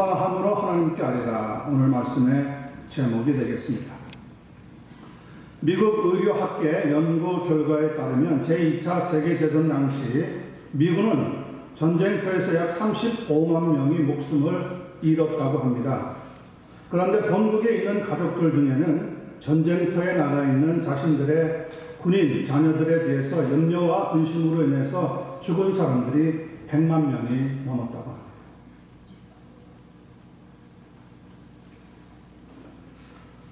감사함으로 하나님께 아뢰라. 오늘 말씀의 제목이 되겠습니다. 미국 의료학계 연구 결과에 따르면 제2차 세계대전 당시 미군은 전쟁터에서 약 35만 명이 목숨을 잃었다고 합니다. 그런데 본국에 있는 가족들 중에는 전쟁터에 나가 있는 자신들의 군인 자녀들에 대해서 염려와 근심으로 인해서 죽은 사람들이 100만 명이 넘었다고 합니다.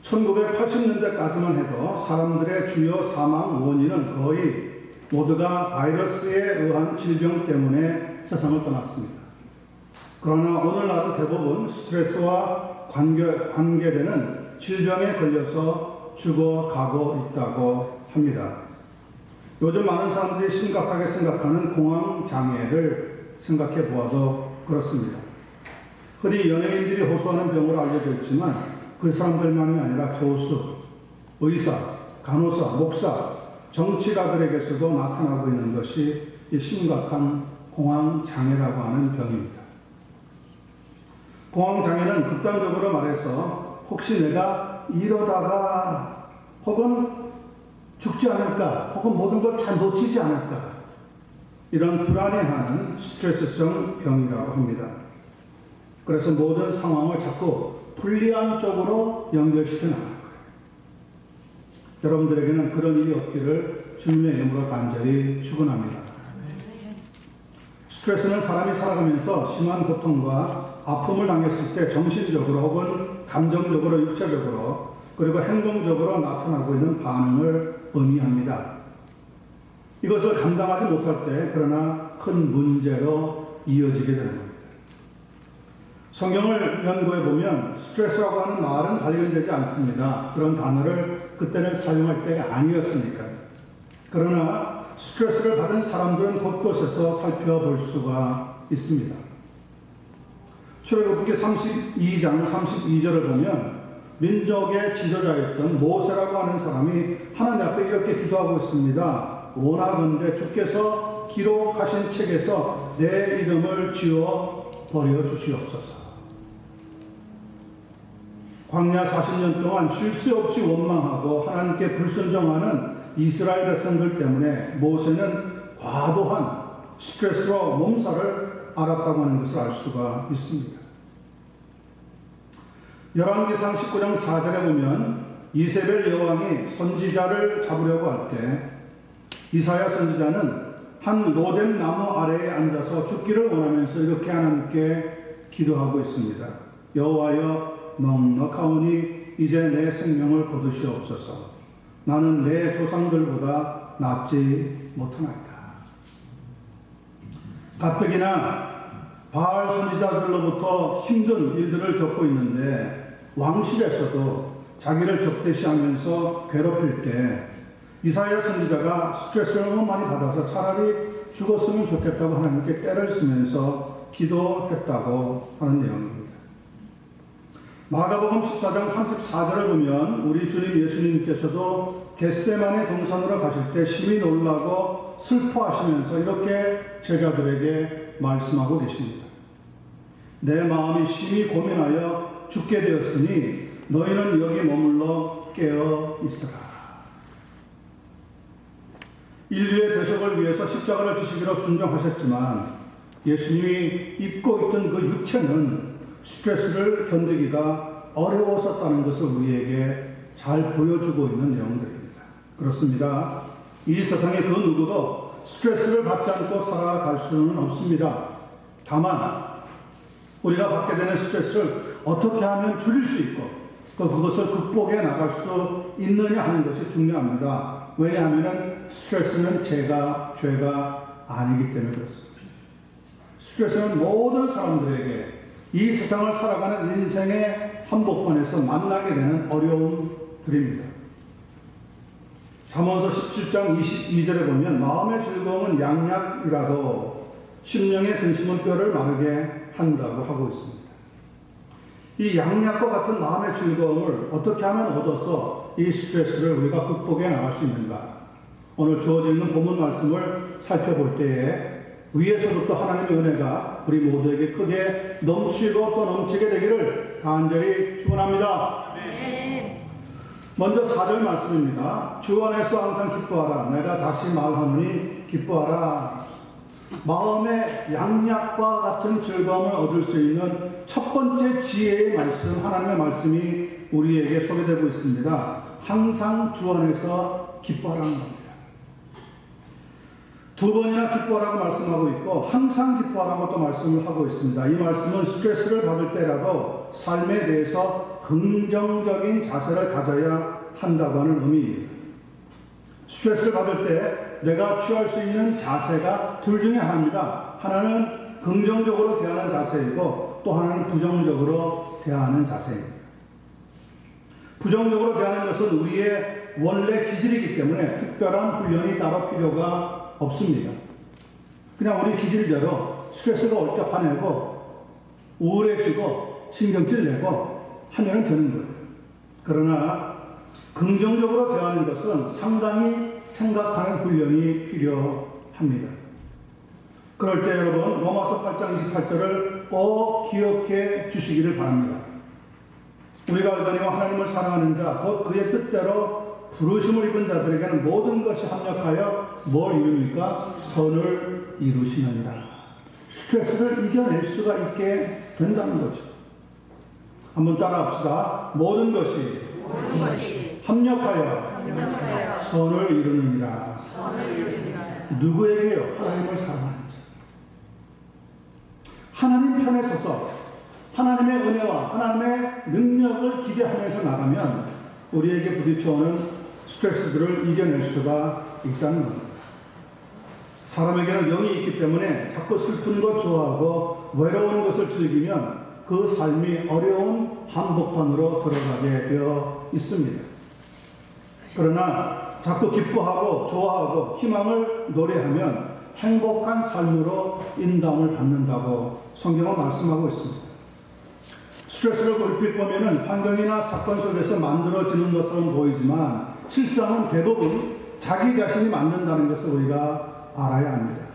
1980년대까지만 해도 사람들의 주요 사망 원인은 거의 모두가 바이러스에 의한 질병 때문에 세상을 떠났습니다. 그러나 오늘날은 대부분 스트레스와 관계되는 질병에 걸려서 죽어가고 있다고 합니다. 요즘 많은 사람들이 심각하게 생각하는 공황장애를 생각해 보아도 그렇습니다. 흔히 연예인들이 호소하는 병으로 알려져 있지만 그 사람들만이 아니라 교수, 의사, 간호사, 목사, 정치가들에게서도 나타나고 있는 것이 이 심각한 공황장애라고 하는 병입니다. 공황장애는 극단적으로 말해서 혹시 내가 이러다가 혹은 죽지 않을까, 혹은 모든 걸 다 놓치지 않을까, 이런 불안해하는 스트레스성 병이라고 합니다. 그래서 모든 상황을 자꾸 불리한 쪽으로 연결시켜 나갈 거예요. 여러분들에게는 그런 일이 없기를 주님의 이름으로 간절히 축원합니다. 스트레스는 사람이 살아가면서 심한 고통과 아픔을 당했을 때 정신적으로 혹은 감정적으로 육체적으로 그리고 행동적으로 나타나고 있는 반응을 의미합니다. 이것을 감당하지 못할 때 그러나 큰 문제로 이어지게 되는 겁니다. 성경을 연구해 보면 스트레스라고 하는 말은 발견되지 않습니다. 그런 단어를 그때는 사용할 때가 아니었으니까요. 그러나 스트레스를 받은 사람들은 곳곳에서 살펴볼 수가 있습니다. 출애굽기 32장 32절을 보면 민족의 지도자였던 모세라고 하는 사람이 하나님 앞에 이렇게 기도하고 있습니다. 원하건대 주께서 기록하신 책에서 내 이름을 지워 버려 주시옵소서. 광야 40년 동안 쉴 새 없이 원망하고 하나님께 불순종하는 이스라엘 백성들 때문에 모세는 과도한 스트레스로 몸살을 앓았다고 하는 것을 알 수가 있습니다. 열왕기상 19장 4절에 보면 이세벨 여왕이 선지자를 잡으려고 할 때 이사야 선지자는 한 로뎀 나무 아래에 앉아서 죽기를 원하면서 이렇게 하나님께 기도하고 있습니다. 여호와여 넉넉하오니 이제 내 생명을 거두시옵소서. 나는 내 조상들보다 낫지 못하나이다. 가뜩이나 바알 선지자들로부터 힘든 일들을 겪고 있는데 왕실에서도 자기를 적대시하면서 괴롭힐 때 이사야 선지자가 스트레스를 너무 많이 받아서 차라리 죽었으면 좋겠다고 하나님께 때를 쓰면서 기도했다고 하는 내용입니다. 마가복음 14장 34절을 보면 우리 주님 예수님께서도 겟세마네 동산으로 가실 때 심히 놀라고 슬퍼하시면서 이렇게 제자들에게 말씀하고 계십니다. 내 마음이 심히 고민하여 죽게 되었으니 너희는 여기 머물러 깨어 있으라. 인류의 대속을 위해서 십자가를 지시기로 순종하셨지만 예수님이 입고 있던 그 육체는 스트레스를 견디기가 어려웠었다는 것을 우리에게 잘 보여주고 있는 내용들입니다. 그렇습니다. 이 세상에 그 누구도 스트레스를 받지 않고 살아갈 수는 없습니다. 다만 우리가 받게 되는 스트레스를 어떻게 하면 줄일 수 있고 또 그것을 극복해 나갈 수 있느냐 하는 것이 중요합니다. 왜냐하면 스트레스는 죄가 아니기 때문에 그렇습니다. 스트레스는 모든 사람들에게 이 세상을 살아가는 인생의 한복판에서 만나게 되는 어려움들입니다. 잠언서 17장 22절에 보면 마음의 즐거움은 양약이라도 심령의 근심은 뼈를 마르게 한다고 하고 있습니다. 이 양약과 같은 마음의 즐거움을 어떻게 하면 얻어서 이 스트레스를 우리가 극복해 나갈 수 있는가? 오늘 주어져 있는 본문 말씀을 살펴볼 때에 위에서부터 하나님의 은혜가 우리 모두에게 크게 넘치고 또 넘치게 되기를 간절히 축원합니다. 먼저 4절 말씀입니다. 주 안에서 항상 기뻐하라. 내가 다시 말하노니 기뻐하라. 마음의 양약과 같은 즐거움을 얻을 수 있는 첫 번째 지혜의 말씀, 하나님의 말씀이 우리에게 소개되고 있습니다. 항상 주 안에서 기뻐하라는 겁니다. 두 번이나 기뻐하라고 말씀하고 있고 항상 기뻐하라고 또 말씀을 하고 있습니다. 이 말씀은 스트레스를 받을 때라도 삶에 대해서 긍정적인 자세를 가져야 한다고 하는 의미입니다. 스트레스를 받을 때 내가 취할 수 있는 자세가 둘 중에 하나입니다. 하나는 긍정적으로 대하는 자세이고 또 하나는 부정적으로 대하는 자세입니다. 부정적으로 대하는 것은 우리의 원래 기질이기 때문에 특별한 훈련이 따로 필요가 없습니다. 그냥 우리 기질대로 스트레스가 올 때 화내고 우울해지고 신경질 내고 하면 되는 거예요. 그러나 긍정적으로 대하는 것은 상당히 생각하는 훈련이 필요합니다. 그럴 때 여러분 로마서 8장 28절을 꼭 기억해 주시기를 바랍니다. 우리가 알거니와 하나님을 사랑하는 자 곧 그의 뜻대로 부르심을 입은 자들에게는 모든 것이 합력하여 뭘 이룹니까? 선을 이루시느니라. 스트레스를 이겨낼 수가 있게 된다는 거죠. 한번 따라합시다. 모든 것이 합력하여 선을 이루느니라. 누구에게요? 하나님을 사랑하는 자. 하나님 편에 서서 하나님의 은혜와 하나님의 능력을 기대하면서 나가면 우리에게 부딪혀오는 스트레스들을 이겨낼 수가 있다는 겁니다. 사람에게는 영이 있기 때문에 자꾸 슬픈 것 좋아하고 외로운 것을 즐기면 그 삶이 어려운 한복판으로 들어가게 되어 있습니다. 그러나 자꾸 기뻐하고 좋아하고 희망을 노래하면 행복한 삶으로 인도함을 받는다고 성경은 말씀하고 있습니다. 스트레스를 얼핏 보면 환경이나 사건 속에서 만들어지는 것처럼 보이지만 실상은 대부분 자기 자신이 만든다는 것을 우리가 알아야 합니다.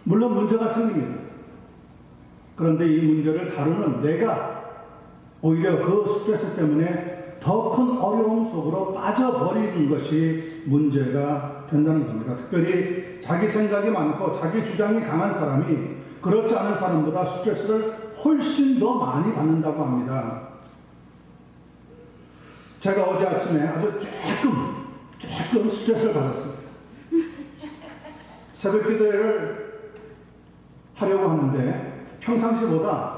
물론 문제가 생깁니다. 그런데 이 문제를 다루는 내가 오히려 그 스트레스 때문에 더 큰 어려움 속으로 빠져버리는 것이 문제가 된다는 겁니다. 특별히 자기 생각이 많고 자기 주장이 강한 사람이 그렇지 않은 사람보다 스트레스를 훨씬 더 많이 받는다고 합니다. 제가 어제 아침에 아주 조금 스트레스를 받았습니다. 새벽 기도회를 하려고 하는데 평상시보다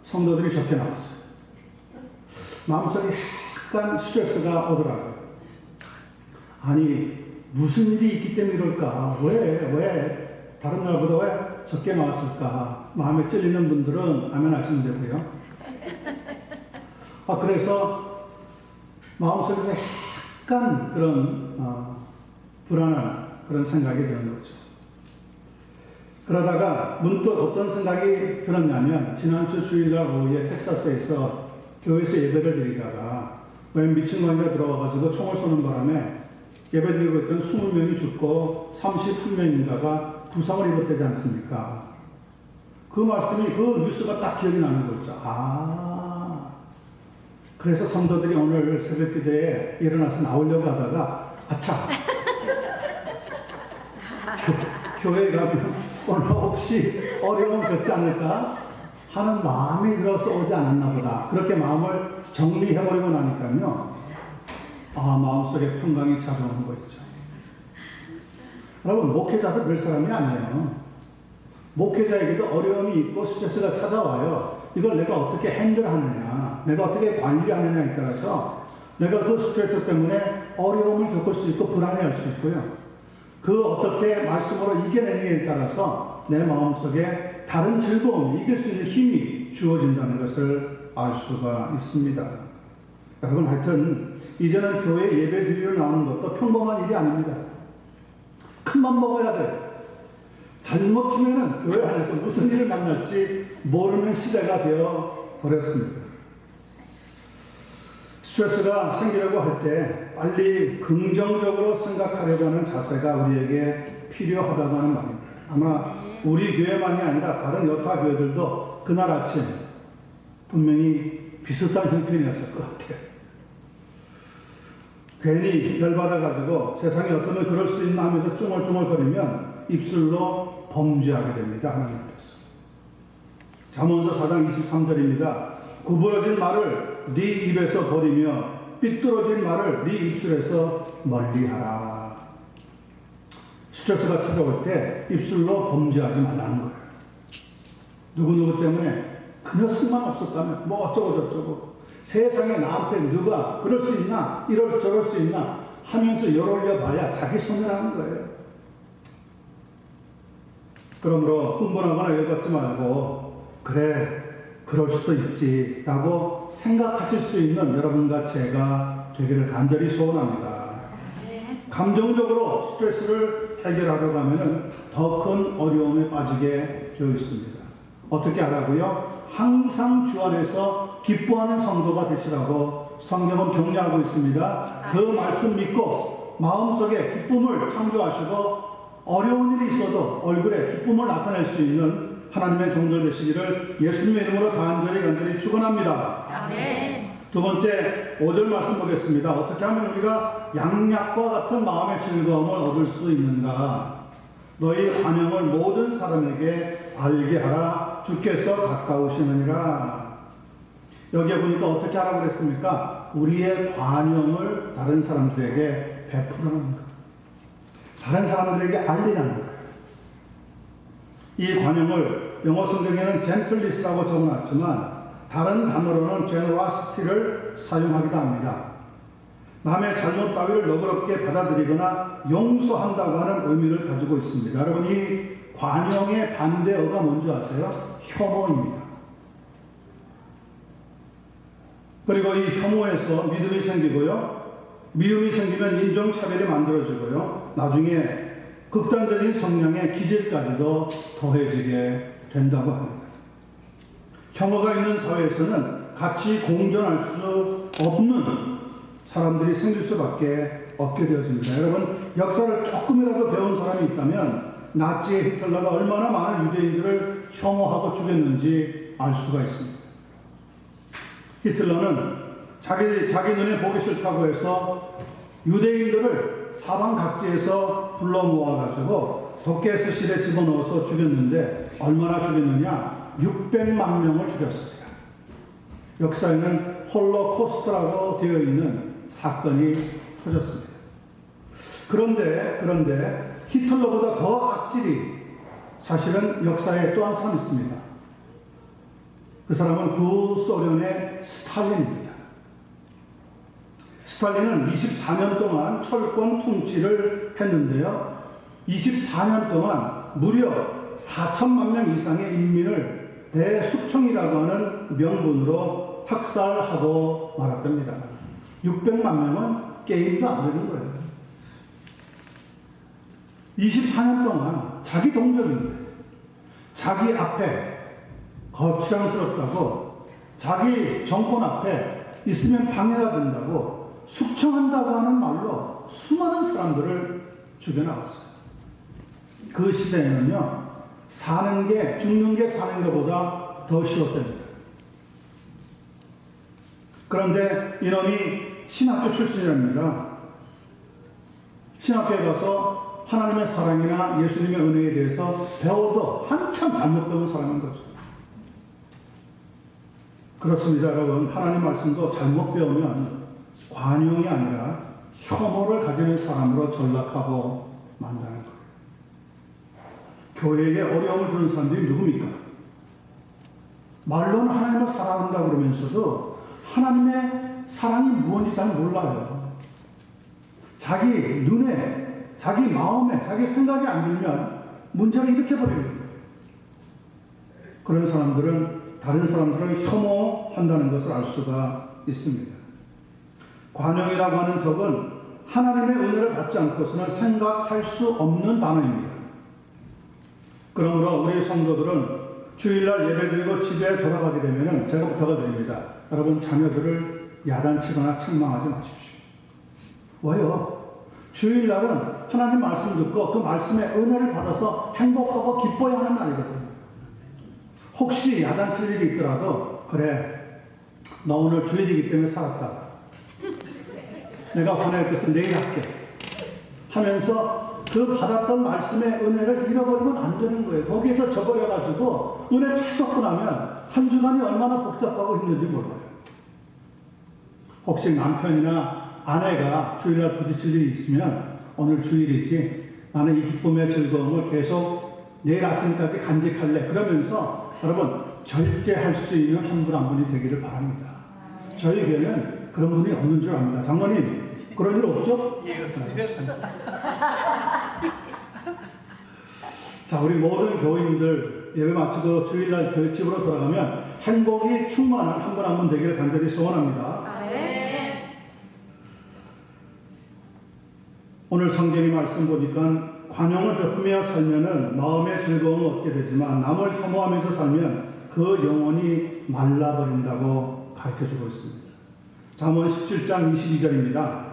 성도들이 적게 나왔어요. 마음속에 약간 스트레스가 오더라고요. 아니 무슨 일이 있기 때문에 이럴까? 왜 다른 날보다 왜 적게 나왔을까? 마음에 찔리는 분들은 아멘 하시면 되고요. 그래서 마음속에서 약간 그런 불안한 그런 생각이 드는 거죠. 그러다가 문득 어떤 생각이 들었냐면 지난주 주일날 오후에 텍사스에서 교회에서 예배를 드리다가 웬 미친놈이가 들어와가지고 총을 쏘는 바람에 예배드리고 있던 20명이 죽고 31명인가가 부상을 입었다지 않습니까? 그 말씀이 그 뉴스가 딱 기억이 나는 거죠. 그래서 성도들이 오늘 새벽 기도에 일어나서 나오려고 하다가 아차 교회에 가면 오늘 혹시 어려움 겪지 않을까 하는 마음이 들어서 오지 않았나 보다. 그렇게 마음을 정리해버리고 나니까요. 마음속에 평강이 찾아오는 거 있죠. 여러분, 목회자도 별 사람이 아니에요. 목회자에게도 어려움이 있고 스트레스가 찾아와요. 이걸 내가 어떻게 핸들하느냐, 내가 어떻게 관리하느냐에 따라서 내가 그 스트레스 때문에 어려움을 겪을 수 있고 불안해할 수 있고요. 그 어떻게 말씀으로 이겨내느냐에 따라서 내 마음속에 다른 즐거움, 이길 수 있는 힘이 주어진다는 것을 알 수가 있습니다. 여러분, 하여튼 이제는 교회 예배 드리러 나오는 것도 평범한 일이 아닙니다. 큰맘 먹어야 돼요. 잘못하면 교회 안에서 무슨 일을 만날지 모르는 시대가 되어 버렸습니다. 스트레스가 생기려고 할 때 빨리 긍정적으로 생각하려고 하는 자세가 우리에게 필요하다고 하는 말입니다. 아마 우리 교회만이 아니라 다른 여타 교회들도 그날 아침 분명히 비슷한 형편이었을 것 같아요. 괜히 열받아가지고 세상에 어쩌면 그럴 수 있나 하면서 쭝얼쭝얼거리면 입술로 범죄하게 됩니다. 하나님 앞에서. 잠언서 4장 23절입니다. 구부러진 말을 네 입에서 버리며 삐뚤어진 말을 네 입술에서 멀리하라. 스트레스가 찾아올 때 입술로 범죄하지 말라는 거예요. 누구누구 때문에 그녀 승만 없었다면 뭐 어쩌고 저쩌고 세상에 나한테 누가 그럴 수 있나 이럴 저럴 수 있나 하면서 열올려 봐야 자기 손해라는 거예요. 그러므로 흥분하거나 열받지 말고 그래 그럴 수도 있지 라고 생각하실 수 있는 여러분과 제가 되기를 간절히 소원합니다. 감정적으로 스트레스를 해결하려고 하면 더 큰 어려움에 빠지게 되어 있습니다. 어떻게 하라고요? 항상 주 안에서 기뻐하는 성도가 되시라고 성경은 격려하고 있습니다. 그 말씀 믿고 마음속에 기쁨을 창조하시고 어려운 일이 있어도 얼굴에 기쁨을 나타낼 수 있는 하나님의 종들 되시기를 예수님의 이름으로 간절히 축원합니다. 아멘. 두 번째 5절 말씀 보겠습니다. 어떻게 하면 우리가 양약과 같은 마음의 즐거움을 얻을 수 있는가? 너희 환영을 모든 사람에게 알게 하라. 주께서 가까우시느니라. 여기에 보니까 어떻게 하라고 그랬습니까? 우리의 관용을 다른 사람들에게 베푸라는 것. 다른 사람들에게 알리라는 거예요. 이 관용을 영어 성경에는 gentleness라고 적어놨지만 다른 단어로는 generosity를 사용하기도 합니다. 남의 잘못 따위를 너그럽게 받아들이거나 용서한다고 하는 의미를 가지고 있습니다. 여러분 이 관용의 반대어가 뭔지 아세요? 혐오입니다. 그리고 이 혐오에서 믿음이 생기고요. 미움이 생기면 인종차별이 만들어지고요. 나중에 극단적인 성향의 기질까지도 더해지게 된다고 합니다. 혐오가 있는 사회에서는 같이 공존할 수 없는 사람들이 생길 수밖에 없게 되어집니다. 여러분 역사를 조금이라도 배운 사람이 있다면 나치의 히틀러가 얼마나 많은 유대인들을 혐오하고 죽였는지 알 수가 있습니다. 히틀러는 자기 눈에 보기 싫다고 해서 유대인들을 사방 각지에서 불러 모아가지고 덕게스실에 집어넣어서 죽였는데 얼마나 죽였느냐? 600만 명을 죽였습니다. 역사에는 홀로코스트라고 되어 있는 사건이 터졌습니다. 그런데 히틀러보다 더 악질이 사실은 역사에 또 한 사람 있습니다. 그 사람은 구소련의 스탈린입니다. 스탈린은 24년 동안 철권 통치를 했는데요. 24년 동안 무려 4천만 명 이상의 인민을 대숙청이라고 하는 명분으로 학살하고 말았답니다. 600만 명은 게임도 안 되는 거예요. 24년 동안 자기 동족인데 자기 앞에 거추장스럽다고 자기 정권 앞에 있으면 방해가 된다고 숙청한다고 하는 말로 수많은 사람들을 죽여나갔어요. 그 시대에는요, 죽는 게 사는 것보다 더 쉬웠답니다. 그런데 이놈이 신학교 출신이랍니다. 신학교에 가서 하나님의 사랑이나 예수님의 은혜에 대해서 배워도 한참 잘못 배운 사람인 거죠. 그렇습니다, 여러분. 하나님 말씀도 잘못 배우면 관용이 아니라 혐오를 가지는 사람으로 전락하고 만다는 거예요. 교회에 어려움을 주는 사람들이 누굽니까? 말로는 하나님을 사랑한다 그러면서도 하나님의 사랑이 무엇인지 잘 몰라요. 자기 눈에, 자기 마음에, 자기 생각이 안 들면 문제를 일으켜버리는 거예요. 그런 사람들은 다른 사람들을 혐오한다는 것을 알 수가 있습니다. 관용이라고 하는 덕은 하나님의 은혜를 받지 않고서는 생각할 수 없는 단어입니다. 그러므로 우리 성도들은 주일날 예배드리고 집에 돌아가게 되면 제가 부탁을 드립니다. 여러분 자녀들을 야단치거나 책망하지 마십시오. 왜요? 주일날은 하나님 말씀 듣고 그 말씀의 은혜를 받아서 행복하고 기뻐야 하는 날이거든요. 혹시 야단칠 일이 있더라도 그래, 너 오늘 주일이기 때문에 살았다. 내가 화낼 것은 내일 할게 하면서 그 받았던 말씀의 은혜를 잃어버리면 안 되는 거예요. 거기에서 저버려가지고 은혜 다 썼고 나면 한 주간이 얼마나 복잡하고 힘든지 몰라요. 혹시 남편이나 아내가 주일날 부딪힐 일이 있으면 오늘 주일이지, 나는 이 기쁨의 즐거움을 계속 내일 아침까지 간직할래. 그러면서 여러분 절제할 수 있는 한 분 한 분이 되기를 바랍니다. 저희 교회는 그런 분이 없는 줄 압니다. 장로님 그런 일 없죠? 예, 없습니다. 자, 우리 모든 교인들 예배 마치고 주일날 교회집으로 돌아가면 행복이 충만한 한 분 한 분 되기를 간절히 소원합니다. 오늘 성경의 말씀 보니까 관용을 베푸며 살면은 마음의 즐거움을 얻게 되지만 남을 혐오하면서 살면 그 영혼이 말라버린다고 가르쳐주고 있습니다. 잠언 17장 22절입니다.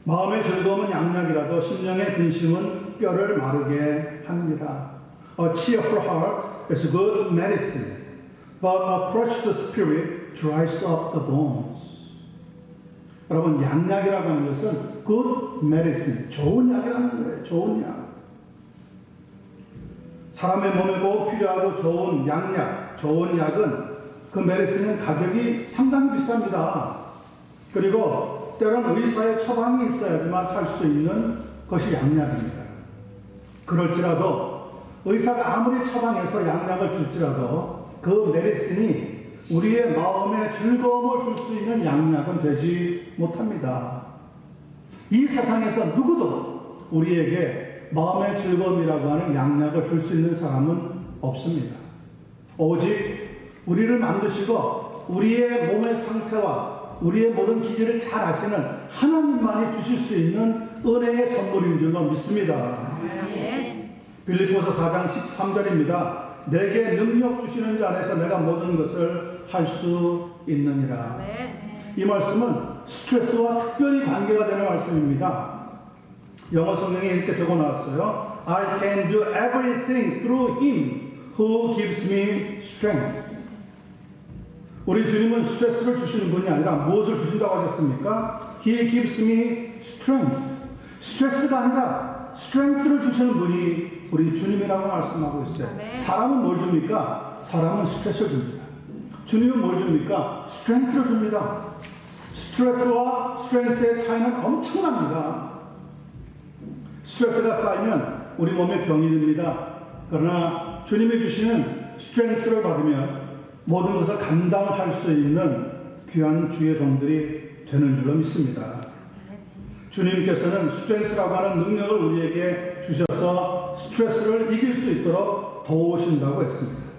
마음의 즐거움은 양약이라도 심령의 근심은 뼈를 마르게 합니다. A cheerful heart is good medicine, but a crushed spirit dries up the bones. 여러분, 양약이라고 하는 것은 good medicine, 좋은 약이라는 거예요. 좋은 약. 사람의 몸에 꼭 필요하고 좋은 양약, 좋은 약은 그 메디슨은 가격이 상당히 비쌉니다. 그리고 때로는 의사의 처방이 있어야지만 살 수 있는 것이 양약입니다. 그럴지라도 의사가 아무리 처방해서 양약을 줄지라도 그 메디슨이 우리의 마음에 즐거움을 줄 수 있는 양약은 되지 못합니다. 이 세상에서 누구도 우리에게 마음의 즐거움이라고 하는 양약을 줄 수 있는 사람은 없습니다. 오직 우리를 만드시고 우리의 몸의 상태와 우리의 모든 기질을 잘 아시는 하나님만이 주실 수 있는 은혜의 선물인 줄로 믿습니다. 빌립보서 4장 13절입니다. 내게 능력 주시는 자 안에서 내가 모든 것을 할 수 있느니라. 이 말씀은 스트레스와 특별히 관계가 되는 말씀입니다. 영어 성경에 이렇게 적어 놨어요. I can do everything through Him who gives me strength. 우리 주님은 스트레스를 주시는 분이 아니라 무엇을 주신다고 하셨습니까? He gives me strength. 스트레스가 아니라 strength를 주시는 분이 우리 주님이라고 말씀하고 있어요. 사람은 뭘 줍니까? 사람은 스트레스를 줍니다. 주님은 뭘 줍니까? strength를 줍니다. 스트레스와 스트렝스의 차이는 엄청납니다. 스트레스가 쌓이면 우리 몸에 병이 듭니다. 그러나 주님이 주시는 스트렝스를 받으면 모든 것을 감당할 수 있는 귀한 주의 종들이 되는 줄로 믿습니다. 주님께서는 스트렝스라고 하는 능력을 우리에게 주셔서 스트레스를 이길 수 있도록 도우신다고 했습니다.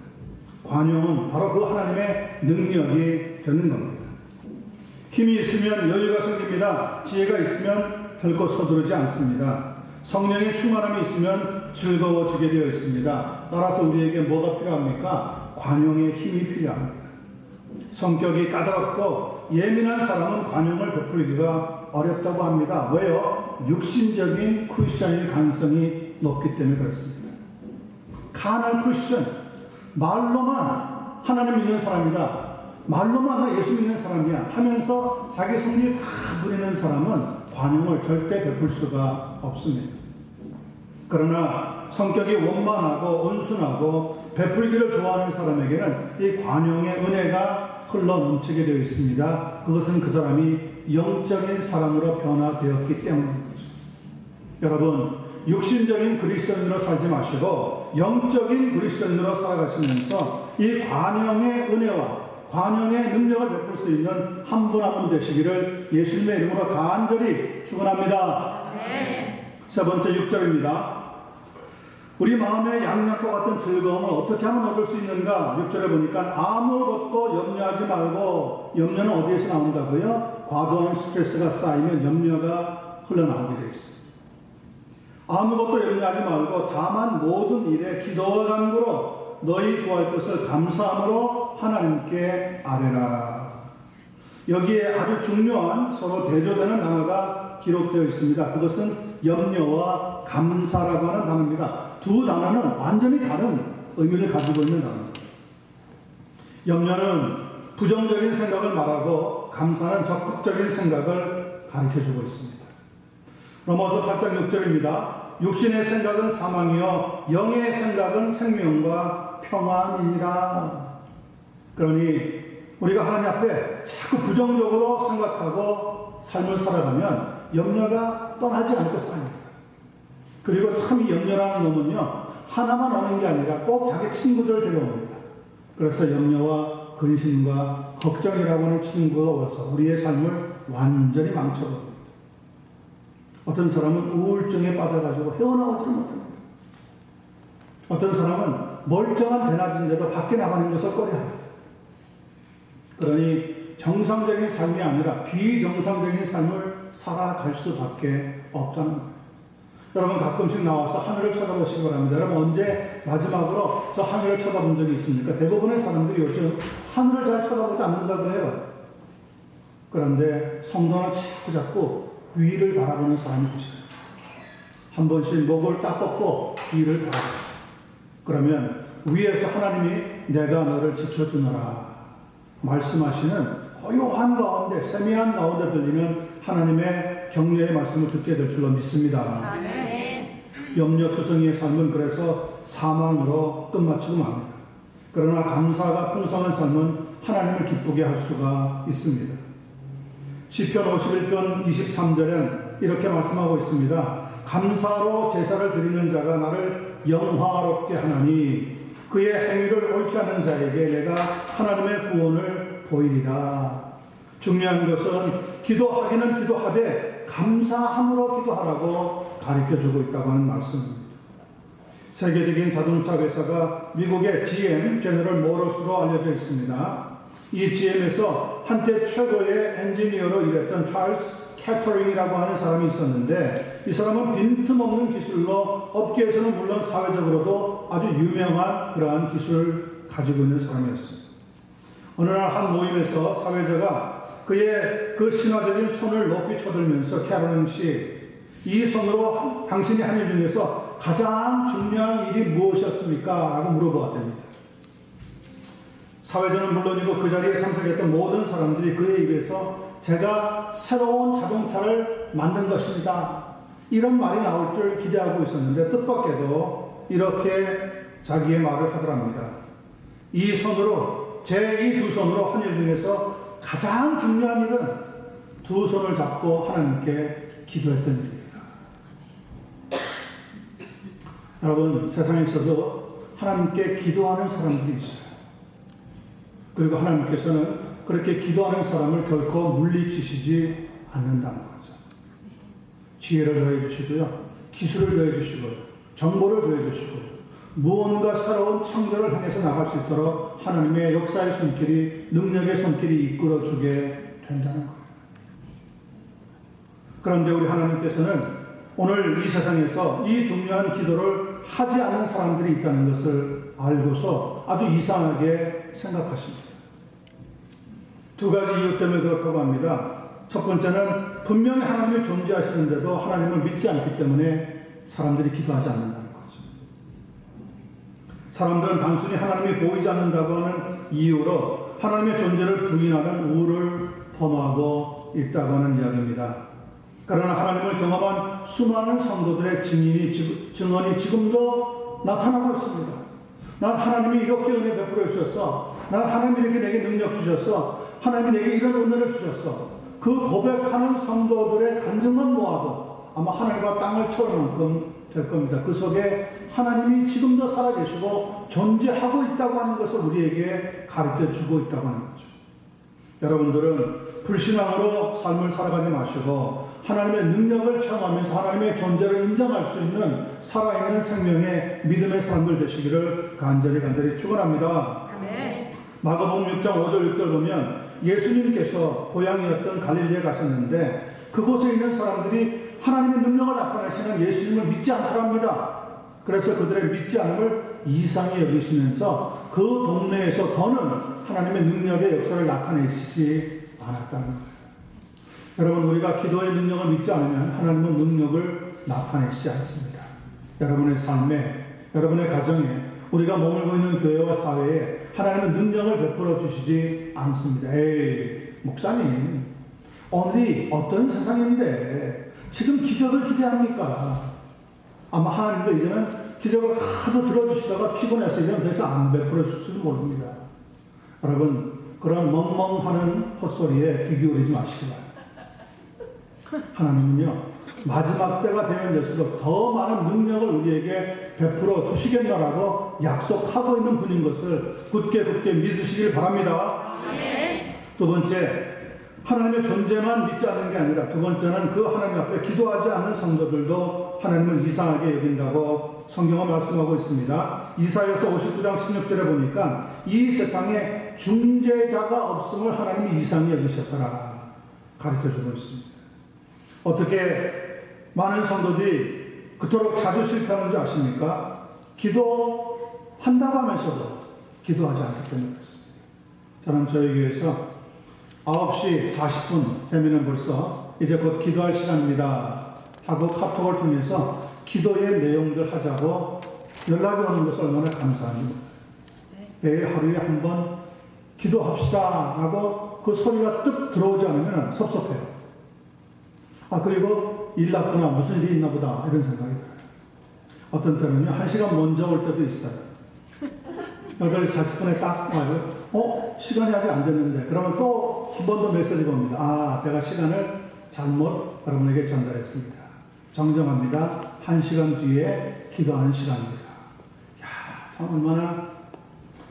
관용은 바로 그 하나님의 능력이 되는 겁니다. 힘이 있으면 여유가 생깁니다. 지혜가 있으면 결코 서두르지 않습니다. 성령의 충만함이 있으면 즐거워지게 되어 있습니다. 따라서 우리에게 뭐가 필요합니까? 관용의 힘이 필요합니다. 성격이 까다롭고 예민한 사람은 관용을 베풀기가 어렵다고 합니다. 왜요? 육신적인 크리스천일 가능성이 높기 때문에 그렇습니다. 카널 크리스천, 말로만 하나님 믿는 사람이다, 말로만 나 예수 믿는 사람이야 하면서 자기 성질 다 부리는 사람은 관용을 절대 베풀 수가 없습니다. 그러나 성격이 원만하고 온순하고 베풀기를 좋아하는 사람에게는 이 관용의 은혜가 흘러 넘치게 되어 있습니다. 그것은 그 사람이 영적인 사람으로 변화되었기 때문입니다. 여러분, 육신적인 그리스도인으로 살지 마시고 영적인 그리스도인으로 살아가시면서 이 관용의 은혜와 관용의 능력을 베풀 수 있는 한 분 한 분 되시기를 예수님의 이름으로 간절히 축원합니다. 세 번째 6절입니다. 우리 마음의 양약과 같은 즐거움을 어떻게 하면 얻을 수 있는가? 6절에 보니까 아무것도 염려하지 말고, 염려는 어디에서 나온다고요? 과도한 스트레스가 쌓이면 염려가 흘러나오게 되어 있습니다. 아무것도 염려하지 말고 다만 모든 일에 기도와 간구로 너희 구할 것을 감사함으로 하나님께 아뢰라. 여기에 아주 중요한 서로 대조되는 단어가 기록되어 있습니다. 그것은 염려와 감사라고 하는 단어입니다. 두 단어는 완전히 다른 의미를 가지고 있는 단어입니다. 염려는 부정적인 생각을 말하고 감사는 적극적인 생각을 가르쳐주고 있습니다. 로마서 8장 6절입니다. 육신의 생각은 사망이요 영의 생각은 생명과 평안이니라. 그러니 우리가 하나님 앞에 자꾸 부정적으로 생각하고 삶을 살아가면 염려가 떠나지 않고 쌓입니다. 그리고 참 이 염려라는 놈은요 하나만 오는 게 아니라 꼭 자기 친구들을 데려옵니다. 그래서 염려와 근심과 걱정이라고 하는 친구가 와서 우리의 삶을 완전히 망쳐버립니다. 어떤 사람은 우울증에 빠져가지고 헤어나오지를 못합니다. 어떤 사람은 멀쩡한 대낮인데도 밖에 나가는 것을 꺼려합니다. 그러니 정상적인 삶이 아니라 비정상적인 삶을 살아갈 수밖에 없다는 거예요. 여러분 가끔씩 나와서 하늘을 쳐다보시기 바랍니다. 여러분 언제 마지막으로 저 하늘을 쳐다본 적이 있습니까? 대부분의 사람들이 요즘 하늘을 잘 쳐다보지 않는다고 해요. 그런데 성도는 자꾸 위를 바라보는 사람이 계셔요. 한 번씩 목을 딱 꺾고 위를 바라보세요. 그러면 위에서 하나님이 내가 너를 지켜주노라 말씀하시는 고요한 가운데 세미한 가운데 들리는 하나님의 격려의 말씀을 듣게 될 줄로 믿습니다. 아멘. 염려투성이의 삶은 그래서 사망으로 끝마치고 맙니다. 그러나 감사가 풍성한 삶은 하나님을 기쁘게 할 수가 있습니다. 시편 51편 23절엔 이렇게 말씀하고 있습니다. 감사로 제사를 드리는 자가 나를 영화롭게 하나니 그의 행위를 옳게 하는 자에게 내가 하나님의 구원을 보이리라. 중요한 것은 기도하기는 기도하되 감사함으로 기도하라고 가르쳐주고 있다고 하는 말씀입니다. 세계적인 자동차 회사가 미국의 GM, 제너럴 모터스로 알려져 있습니다. 이 GM에서 한때 최고의 엔지니어로 일했던 찰스 캐터링이라고 하는 사람이 있었는데 이 사람은 빈틈없는 기술로 업계에서는 물론 사회적으로도 아주 유명한 그러한 기술을 가지고 있는 사람이었습니다. 어느 날 한 모임에서 사회자가 그의 그 신화적인 손을 높이 쳐들면서 캐터링 씨, 이 손으로 당신이 한 일 중에서 가장 중요한 일이 무엇이었습니까? 라고 물어보았답니다. 사회자는 물론이고 그 자리에 참석했던 모든 사람들이 그의 입에서 제가 새로운 자동차를 만든 것입니다. 이런 말이 나올 줄 기대하고 있었는데 뜻밖에도 이렇게 자기의 말을 하더랍니다. 이 손으로, 제 이 두 손으로 한 일 중에서 가장 중요한 일은 두 손을 잡고 하나님께 기도했던 일입니다. 여러분, 세상에 있어서 하나님께 기도하는 사람들이 있어요. 그리고 하나님께서는 그렇게 기도하는 사람을 결코 물리치시지 않는다는 거죠. 지혜를 더해 주시고요. 기술을 더해 주시고요. 정보를 더해 주시고요. 무언가 새로운 창조를 향해서 나갈 수 있도록 하나님의 역사의 손길이, 능력의 손길이 이끌어 주게 된다는 거예요. 그런데 우리 하나님께서는 오늘 이 세상에서 이 중요한 기도를 하지 않는 사람들이 있다는 것을 알고서 아주 이상하게 생각하십니다. 두 가지 이유 때문에 그렇다고 합니다. 첫 번째는 분명히 하나님이 존재하시는데도 하나님을 믿지 않기 때문에 사람들이 기도하지 않는다는 거죠. 사람들은 단순히 하나님이 보이지 않는다고 하는 이유로 하나님의 존재를 부인하는 우를 범하고 있다고 하는 이야기입니다. 그러나 하나님을 경험한 수많은 성도들의 증언이 지금도 나타나고 있습니다. 난 하나님이 이렇게 은혜 베풀어 주셨어. 난 하나님이 이렇게 내게 능력 주셨어. 하나님이 내게 이런 은혜를 주셨어. 그 고백하는 성도들의 간증만 모아도 아마 하늘과 땅을 채울 만큼 될 겁니다. 그 속에 하나님이 지금도 살아계시고 존재하고 있다고 하는 것을 우리에게 가르쳐주고 있다고 하는 거죠. 여러분들은 불신앙으로 삶을 살아가지 마시고 하나님의 능력을 체험하면서 하나님의 존재를 인정할 수 있는 살아있는 생명의 믿음의 삶을 되시기를 간절히 축원합니다. 아멘. 마가복음 6장 5절 6절 보면 예수님께서 고향이었던 갈릴리에 가셨는데 그곳에 있는 사람들이 하나님의 능력을 나타내시는 예수님을 믿지 않더랍니다. 그래서 그들의 믿지 않음을 이상히 여기시면서 그 동네에서 더는 하나님의 능력의 역사를 나타내시지 않았다는 거예요. 여러분, 우리가 기도의 능력을 믿지 않으면 하나님은 능력을 나타내시지 않습니다. 여러분의 삶에, 여러분의 가정에, 우리가 머물고 있는 교회와 사회에 하나님은 능력을 베풀어 주시지 않습니다. 에이, 목사님, 어디 어떤 세상인데 지금 기적을 기대합니까? 아마 하나님도 이제는 기적을 하도 들어주시다가 피곤해서 이제는 더 이상 안 베풀어 주실지도 모릅니다. 여러분, 그런 멍멍하는 헛소리에 귀 기울이지 마시기 바랍니다. 하나님은요, 마지막 때가 되면 될수록 더 많은 능력을 우리에게 베풀어 주시겠다라고 약속하고 있는 분인 것을 굳게 믿으시길 바랍니다. 두 번째, 하나님의 존재만 믿지 않는 게 아니라 두 번째는 그 하나님 앞에 기도하지 않는 성도들도 하나님을 이상하게 여긴다고 성경은 말씀하고 있습니다. 이사야서 59장 16절에 보니까 이 세상에 중재자가 없음을 하나님이 이상히 여기셨더라 가르쳐주고 있습니다. 어떻게 많은 성도들이 그토록 자주 실패하는지 아십니까? 기도한다고 하면서도 기도하지 않기 때문에 그렇습니다. 저는 저희 교회에서 9시 40분 되면 벌써 이제 곧 기도할 시간입니다 하고 카톡을 통해서 기도의 내용들 하자고 연락이 오는 것을 얼마나 감사합니다. 매일 하루에 한 번 기도합시다 하고 그 소리가 뜩 들어오지 않으면 섭섭해요. 그리고 일 났구나, 무슨 일이 있나 보다 이런 생각이 들어요. 어떤 때는요 1시간 먼저 올 때도 있어요. 8시 40분에 딱 와요. 시간이 아직 안 됐는데. 그러면 또 한 번 더 메시지가 옵니다. 제가 시간을 잘못 여러분에게 전달했습니다. 정정합니다. 1시간 뒤에 기도하는 시간입니다. 참 얼마나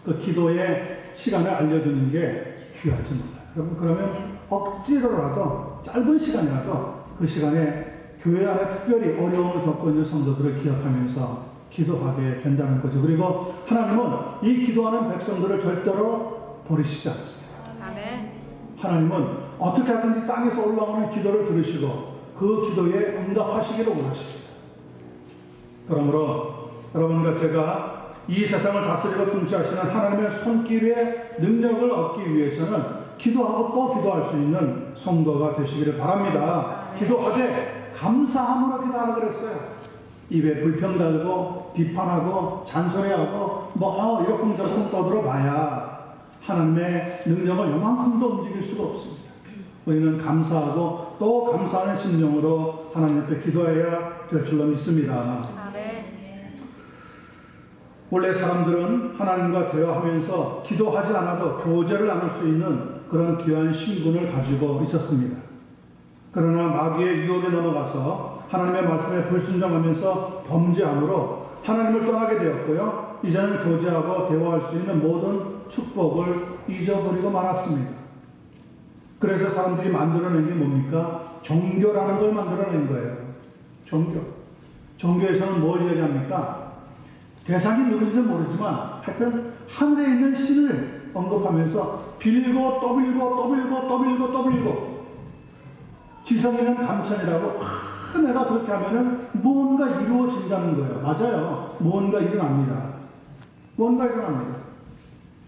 그 기도의 시간을 알려주는 게 귀하지 몰라요. 여러분, 그러면 억지로라도 짧은 시간이라도 그 시간에 교회 안에 특별히 어려움을 겪고 있는 성도들을 기억하면서 기도하게 된다는 거죠. 그리고 하나님은 이 기도하는 백성들을 절대로 버리시지 않습니다. 아멘. 하나님은 어떻게 하든지 땅에서 올라오는 기도를 들으시고 그 기도에 응답하시기를 원하십니다. 그러므로 여러분과 제가 이 세상을 다스리고 통치하시는 하나님의 손길의 능력을 얻기 위해서는 기도하고 또 기도할 수 있는 성도가 되시기를 바랍니다. 기도하되 감사함으로 기도하라 그랬어요. 입에 불평 달고 비판하고 잔소리하고 이러쿵저러쿵 떠들어봐야 하나님의 능력을 요만큼도 움직일 수가 없습니다. 우리는 감사하고 또 감사하는 심령으로 하나님 앞에 기도해야 될 줄로 믿습니다. 원래 사람들은 하나님과 대화하면서 기도하지 않아도 교제를 나눌 수 있는 그런 귀한 신분을 가지고 있었습니다. 그러나 마귀의 유혹에 넘어가서 하나님의 말씀에 불순종하면서 범죄함으로 하나님을 떠나게 되었고요. 이제는 교제하고 대화할 수 있는 모든 축복을 잊어버리고 말았습니다. 그래서 사람들이 만들어낸 게 뭡니까? 종교라는 걸 만들어낸 거예요. 종교에서는 뭘 얘기합니까? 대상이 누군지 모르지만 하여튼 하늘에 있는 신을 언급하면서 빌고 또 빌고 지성이는 감천이라고 내가 그렇게 하면은 무언가 이루어진다는 거예요. 맞아요. 무언가 일어납니다.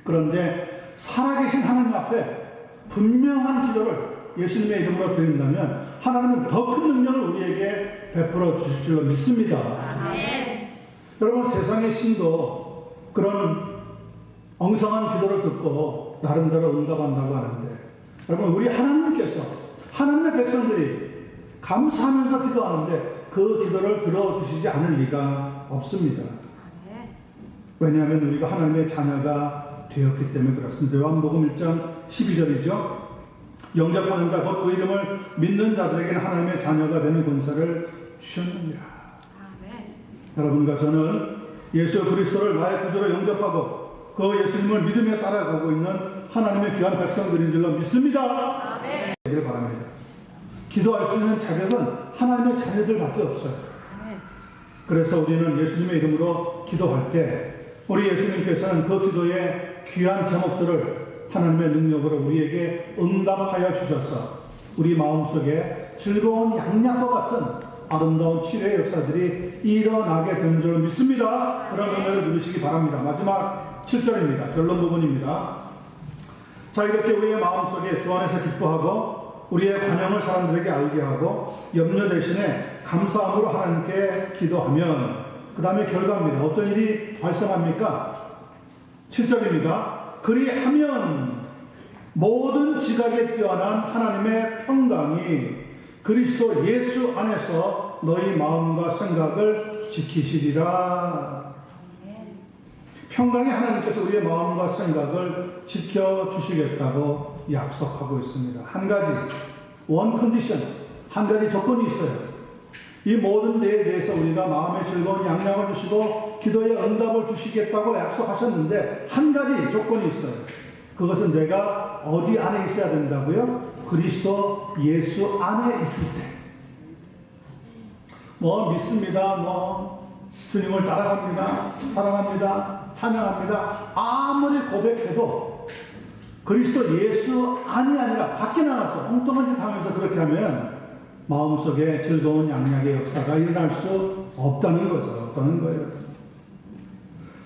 그런데 살아계신 하나님 앞에 분명한 기도를 예수님의 이름으로 드린다면 하나님은 더 큰 능력을 우리에게 베풀어 주실 줄로 믿습니다. 여러분, 세상의 신도 그런 엉성한 기도를 듣고 나름대로 응답한다고 하는데, 여러분, 우리 하나님께서 하나님의 백성들이 감사하면서 기도하는데 그 기도를 들어주시지 않을 리가 없습니다. 왜냐하면 우리가 하나님의 자녀가 되었기 때문에 그렇습니다. 요한복음 1장 12절이죠. 영접하는 자 곧 그 이름을 믿는 자들에게는 하나님의 자녀가 되는 권세를 주셨느니라. 여러분과 저는 예수 그리스도를 나의 구주로 영접하고 그 예수님을 믿으며 따라가고 있는 하나님의 귀한 백성들인 줄로 믿습니다. 되기를 바랍니다. 기도할 수 있는 자격은 하나님의 자녀들밖에 없어요. 그래서 우리는 예수님의 이름으로 기도할 때 우리 예수님께서는 그 기도의 귀한 제목들을 하나님의 능력으로 우리에게 응답하여 주셔서 우리 마음속에 즐거운 양약과 같은 아름다운 치료의 역사들이 일어나게 되는 줄 믿습니다. 그런 은혜를 누리시기 바랍니다. 마지막 7절입니다. 결론 부분입니다. 자, 이렇게 우리의 마음속에 주 안에서 기뻐하고 우리의 관용을 사람들에게 알게 하고 염려 대신에 감사함으로 하나님께 기도하면 그 다음에 결과입니다. 어떤 일이 발생합니까? 7절입니다. 그리하면 모든 지각에 뛰어난 하나님의 평강이 그리스도 예수 안에서 너희 마음과 생각을 지키시리라. 평강이 하나님께서 우리의 마음과 생각을 지켜주시겠다고 약속하고 있습니다. 한 가지, 원 컨디션, 한 가지 조건이 있어요. 이 모든 데에 대해서 우리가 마음의 즐거운 양양을 주시고 기도의 응답을 주시겠다고 약속하셨는데 한 가지 조건이 있어요. 그것은 내가 어디 안에 있어야 된다고요? 그리스도 예수 안에 있을 때. 믿습니다. 주님을 따라갑니다. 사랑합니다. 찬양합니다. 아무리 고백해도 그리스도 예수 안이 아니라 밖에 나가서 엉뚱한 짓 하면서 그렇게 하면 마음속에 즐거운 양약의 역사가 일어날 수 없다는 거죠. 없다는 거예요.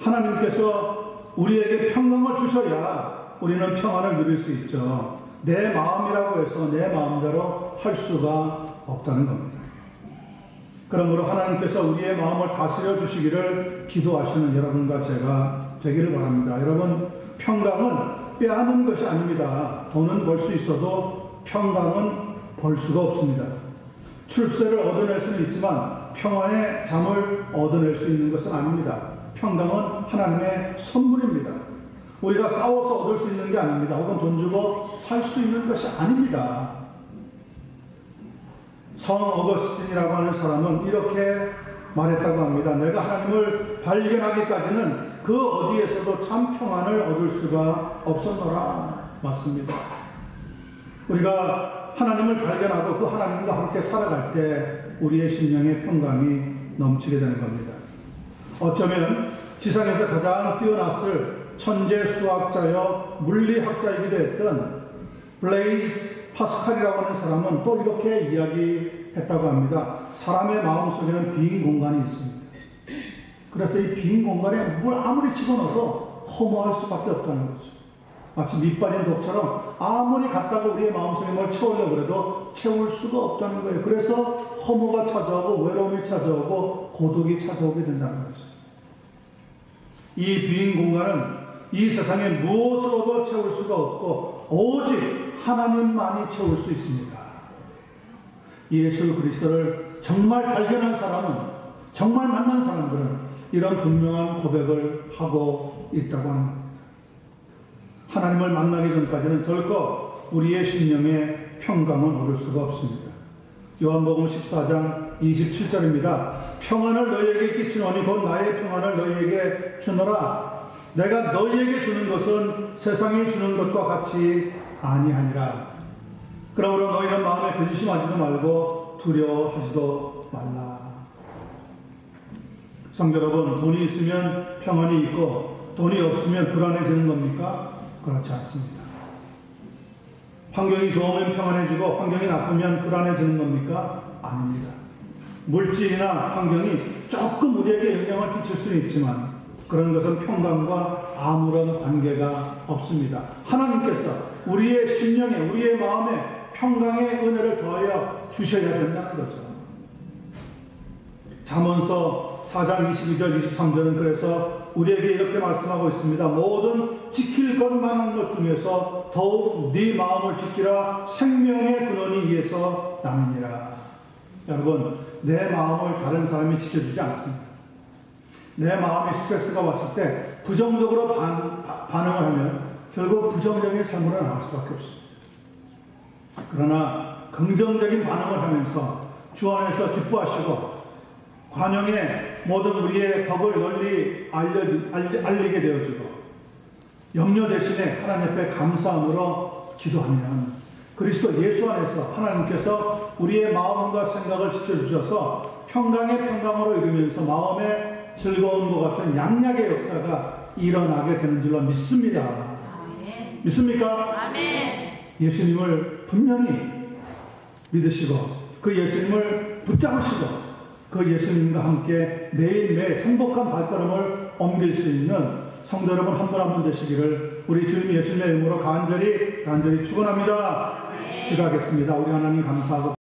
하나님께서 우리에게 평강을 주셔야 우리는 평안을 누릴 수 있죠. 내 마음이라고 해서 내 마음대로 할 수가 없다는 겁니다. 그러므로 하나님께서 우리의 마음을 다스려 주시기를 기도하시는 여러분과 제가 되기를 바랍니다. 여러분, 평강은 빼앗는 것이 아닙니다. 돈은 벌 수 있어도 평강은 벌 수가 없습니다. 출세를 얻어낼 수는 있지만 평안의 잠을 얻어낼 수 있는 것은 아닙니다. 평강은 하나님의 선물입니다. 우리가 싸워서 얻을 수 있는 게 아닙니다. 혹은 돈 주고 살 수 있는 것이 아닙니다. 성 어거스틴이라고 하는 사람은 이렇게 말했다고 합니다. 내가 하나님을 발견하기까지는 그 어디에서도 참 평안을 얻을 수가 없었노라. 맞습니다. 우리가 하나님을 발견하고 그 하나님과 함께 살아갈 때 우리의 심령의 평강이 넘치게 되는 겁니다. 어쩌면 지상에서 가장 뛰어났을 천재 수학자여 물리학자이기도 했던 블레이즈 파스칼이라고 하는 사람은 또 이렇게 이야기했다고 합니다. 사람의 마음속에는 빈 공간이 있습니다. 그래서 이 빈 공간에 뭘 아무리 집어넣어도 허무할 수밖에 없다는 거죠. 마치 밑 빠진 독처럼 아무리 갖다가 우리의 마음속에 뭘 채우려고 해도 채울 수가 없다는 거예요. 그래서 허무가 찾아오고 외로움이 찾아오고 고독이 찾아오게 된다는 거죠. 이 빈 공간은 이 세상에 무엇으로도 채울 수가 없고 오직 하나님만이 채울 수 있습니다. 예수 그리스도를 정말 발견한 사람은, 정말 만난 사람들은 이런 분명한 고백을 하고 있다고 합니다. 하나님을 만나기 전까지는 결코 우리의 심령에 평강은 얻을 수가 없습니다. 요한복음 14장 27절입니다. 평안을 너희에게 끼치노니 곧 나의 평안을 너희에게 주노라. 내가 너희에게 주는 것은 세상이 주는 것과 같이 아니하니라. 그러므로 너희는 마음에 근심하지도 말고 두려워하지도 말라. 성도 여러분, 돈이 있으면 평안이 있고 돈이 없으면 불안해지는 겁니까? 그렇지 않습니다. 환경이 좋으면 평안해지고 환경이 나쁘면 불안해지는 겁니까? 아닙니다. 물질이나 환경이 조금 우리에게 영향을 끼칠 수는 있지만 그런 것은 평강과 아무런 관계가 없습니다. 하나님께서 우리의 심령에, 우리의 마음에 평강의 은혜를 더하여 주셔야 된다는 거죠. 잠언서 4장 22절 23절은 그래서 우리에게 이렇게 말씀하고 있습니다. 모든 지킬 것만한 것 중에서 더욱 네 마음을 지키라. 생명의 근원이 이에서 나느니라. 여러분, 내 마음을 다른 사람이 지켜주지 않습니다. 내 마음에 스트레스가 왔을 때 부정적으로 반응을 하면 결국 부정적인 삶으로 나갈 수밖에 없습니다. 그러나 긍정적인 반응을 하면서 주 안에서 기뻐하시고 관용의 모든 우리의 덕을 널리 알리게 되어지고 염려 대신에 하나님 앞에 감사함으로 기도하면 그리스도 예수 안에서 하나님께서 우리의 마음과 생각을 지켜주셔서 평강의 평강으로 이루면서 마음의 즐거운 것 같은 양약의 역사가 일어나게 되는 줄로 믿습니다. 아멘. 믿습니까? 아멘. 예수님을 분명히 믿으시고 그 예수님을 붙잡으시고 그 예수님과 함께 매일매일 행복한 발걸음을 옮길 수 있는 성도 여러분 한 분 한 분 되시기를 우리 주님 예수님의 이름으로 간절히 축원합니다. 아멘. 기도하겠습니다. 우리 하나님 감사하고